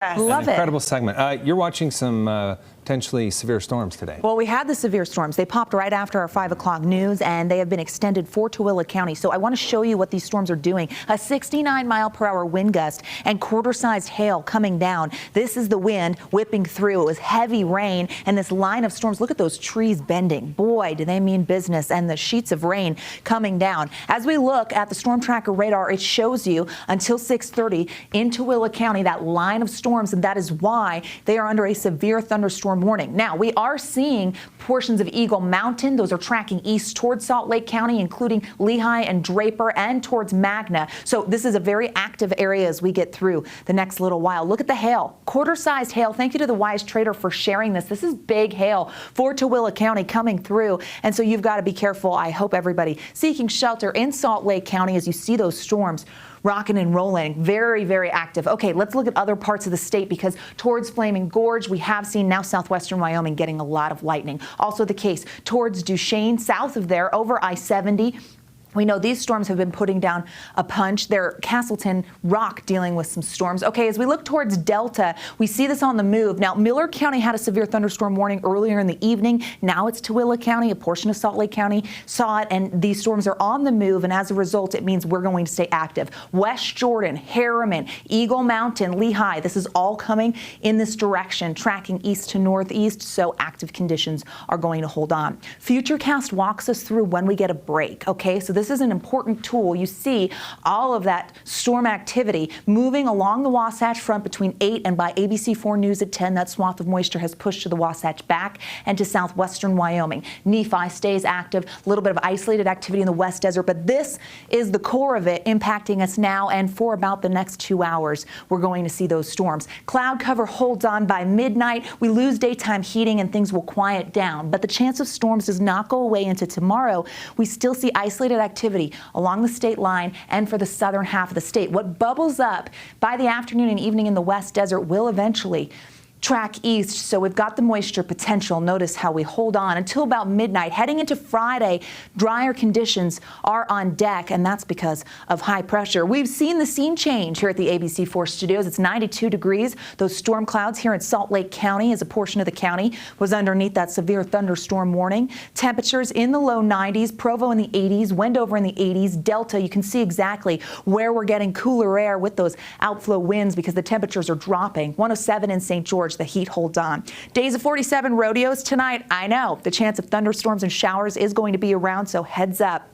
Love it. Incredible segment. You're watching some potentially severe storms today. Well, we had the severe storms. They popped right after our 5 o'clock news, and they have been extended for Tooele County. So I want to show you what these storms are doing. A 69-mile-per-hour wind gust and quarter-sized hail coming down. This is the wind whipping through. It was heavy rain, and this line of storms. Look at those trees bending. Boy, do they mean business. And the sheets of rain coming down. As we look at the storm tracker radar, it shows you until 6:30 in Tooele County that line of storms, and that is why they are under a severe thunderstorm warning. Now, we are seeing portions of Eagle Mountain. Those are tracking east towards Salt Lake County, including Lehigh and Draper, and towards Magna. So this is a very active area as we get through the next little while. Look at the hail, quarter-sized hail. Thank you to the Wise Trader for sharing this. This is big hail for Tooele County coming through, and so you've got to be careful. I hope everybody seeking shelter in Salt Lake County as you see those storms rocking and rolling. Very, very active. Okay, let's look at other parts of the state, because towards Flaming Gorge, we have seen now southwestern Wyoming getting a lot of lightning. Also the case towards Duchesne, south of there, over I-70. We know these storms have been putting down a punch. They're Castleton Rock dealing with some storms. Okay, as we look towards Delta, we see this on the move. Now, Miller County had a severe thunderstorm warning earlier in the evening. Now it's Tooele County, a portion of Salt Lake County saw it, and these storms are on the move, and as a result, it means we're going to stay active. West Jordan, Harriman, Eagle Mountain, Lehigh, this is all coming in this direction, tracking east to northeast, so active conditions are going to hold on. Futurecast walks us through when we get a break, okay? So this is an important tool. You see all of that storm activity moving along the Wasatch Front between 8 and by ABC4 News at 10. That swath of moisture has pushed to the Wasatch back and to southwestern Wyoming. Nephi stays active, a little bit of isolated activity in the West Desert, but this is the core of it impacting us now, and for about the next 2 hours, we're going to see those storms. Cloud cover holds on by midnight. We lose daytime heating and things will quiet down, but the chance of storms does not go away into tomorrow. We still see isolated activity along the state line and for the southern half of the state. What bubbles up by the afternoon and evening in the West Desert will eventually track east, so we've got the moisture potential. Notice how we hold on until about midnight. Heading into Friday, drier conditions are on deck, and that's because of high pressure. We've seen the scene change here at the ABC4 studios. It's 92 degrees. Those storm clouds here in Salt Lake County, as a portion of the county was underneath that severe thunderstorm warning. Temperatures in the low 90s, Provo in the 80s, Wendover in the 80s, Delta, you can see exactly where we're getting cooler air with those outflow winds because the temperatures are dropping. 107 in St. George. The heat holds on. Days of 47 rodeos tonight. I know the chance of thunderstorms and showers is going to be around, so heads up.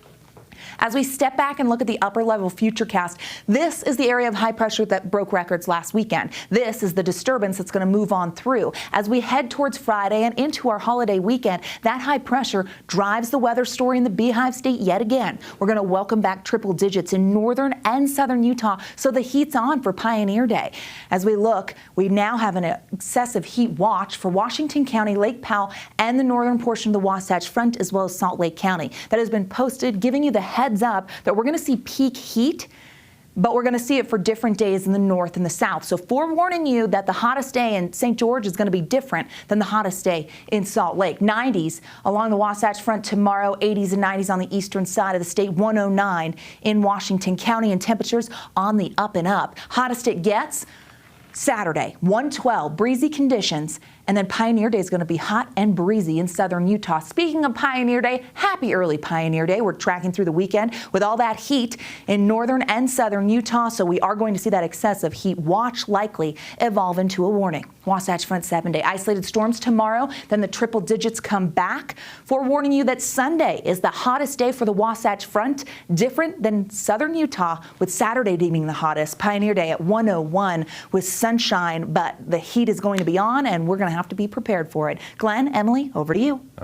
As we step back and look at the upper level futurecast, this is the area of high pressure that broke records last weekend. This is the disturbance that's going to move on through. As we head towards Friday and into our holiday weekend, that high pressure drives the weather story in the Beehive State yet again. We're going to welcome back triple digits in northern and southern Utah, so the heat's on for Pioneer Day. As we look, we now have an excessive heat watch for Washington County, Lake Powell, and the northern portion of the Wasatch Front, as well as Salt Lake County. That has been posted, giving you the heads up that we're going to see peak heat, but we're going to see it for different days in the north and the south. So forewarning you that the hottest day in St. George is going to be different than the hottest day in Salt Lake. 90s along the Wasatch Front tomorrow, 80s and 90s on the eastern side of the state, 109 in Washington County, and temperatures on the up and up. Hottest it gets Saturday, 112, breezy conditions, and then Pioneer Day is going to be hot and breezy in southern Utah. Speaking of Pioneer Day, happy early Pioneer Day. We're tracking through the weekend with all that heat in northern and southern Utah, so we are going to see that excessive heat watch likely evolve into a warning. Wasatch Front 7-day isolated storms tomorrow, then the triple digits come back. Forewarning you that Sunday is the hottest day for the Wasatch Front, different than southern Utah, with Saturday being the hottest. Pioneer Day at 101 with sunshine, but the heat is going to be on, and we're going to have to be prepared for it. Glenn, Emily, over to you.